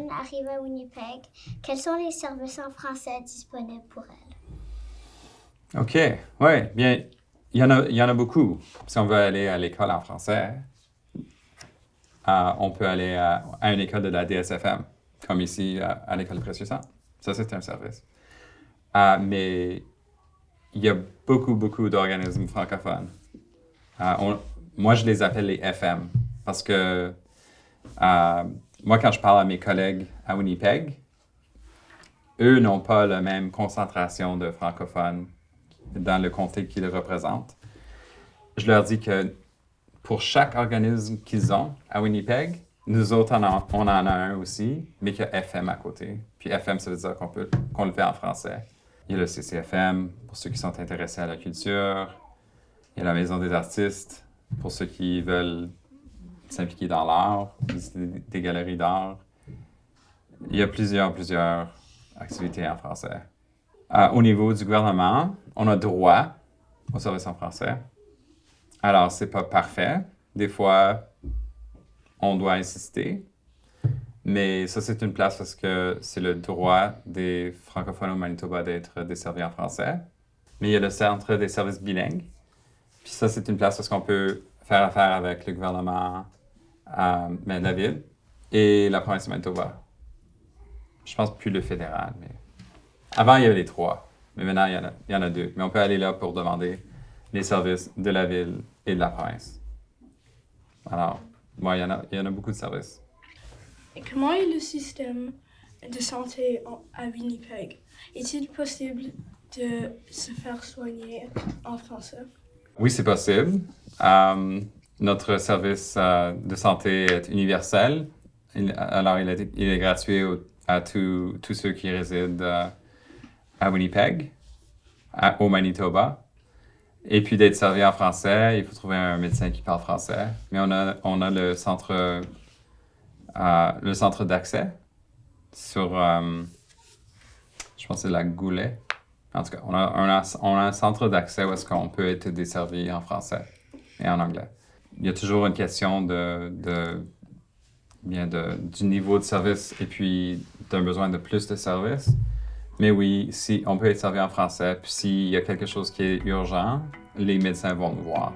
personne arrive à Winnipeg, quels sont les services en français disponibles pour elle? OK, oui, bien, il y en a beaucoup. Si on veut aller à l'école en français, on peut aller à une école de la DSFM, comme ici à l'école Précieux-Sang. Ça, c'est un service. Mais il y a beaucoup d'organismes francophones. Moi, je les appelle les FM parce que moi, quand je parle à mes collègues à Winnipeg, eux n'ont pas la même concentration de francophones dans le comté qu'ils représentent. Je leur dis que pour chaque organisme qu'ils ont à Winnipeg, nous autres, on en a un aussi, mais qu'il y a FM à côté. Puis FM, ça veut dire qu'on le fait en français. Il y a le CCFM pour ceux qui sont intéressés à la culture. Il y a la Maison des artistes pour ceux qui veulent s'impliquer dans l'art, visiter des galeries d'art. Il y a plusieurs activités en français. Au niveau du gouvernement, on a droit au service en français. Alors, c'est pas parfait. Des fois, on doit insister. Mais ça, c'est une place parce que c'est le droit des francophones au Manitoba d'être desservis en français. Mais il y a le Centre des services bilingues. Puis ça, c'est une place parce qu'on peut faire affaire avec le gouvernement de la ville et la province du Manitoba. Je pense plus le fédéral, mais... Avant, il y avait les trois. Mais maintenant, il y en a deux. Mais on peut aller là pour demander les services de la ville et de la province. Alors, il y en a beaucoup de services. Et comment est le système de santé à Winnipeg? Est-il possible de se faire soigner en français? Oui, c'est possible. Notre service de santé est universel. Alors, il est gratuit à tous ceux qui résident à Winnipeg, au Manitoba. Et puis d'être servi en français, il faut trouver un médecin qui parle français. Mais on a le centre d'accès sur, je pense que c'est la Goulet. En tout cas, on a un centre d'accès où est-ce qu'on peut être desservi en français et en anglais. Il y a toujours une question du niveau de service et puis d'un besoin de plus de services. Mais oui, si on peut être servi en français, puis s'il y a quelque chose qui est urgent, les médecins vont nous voir.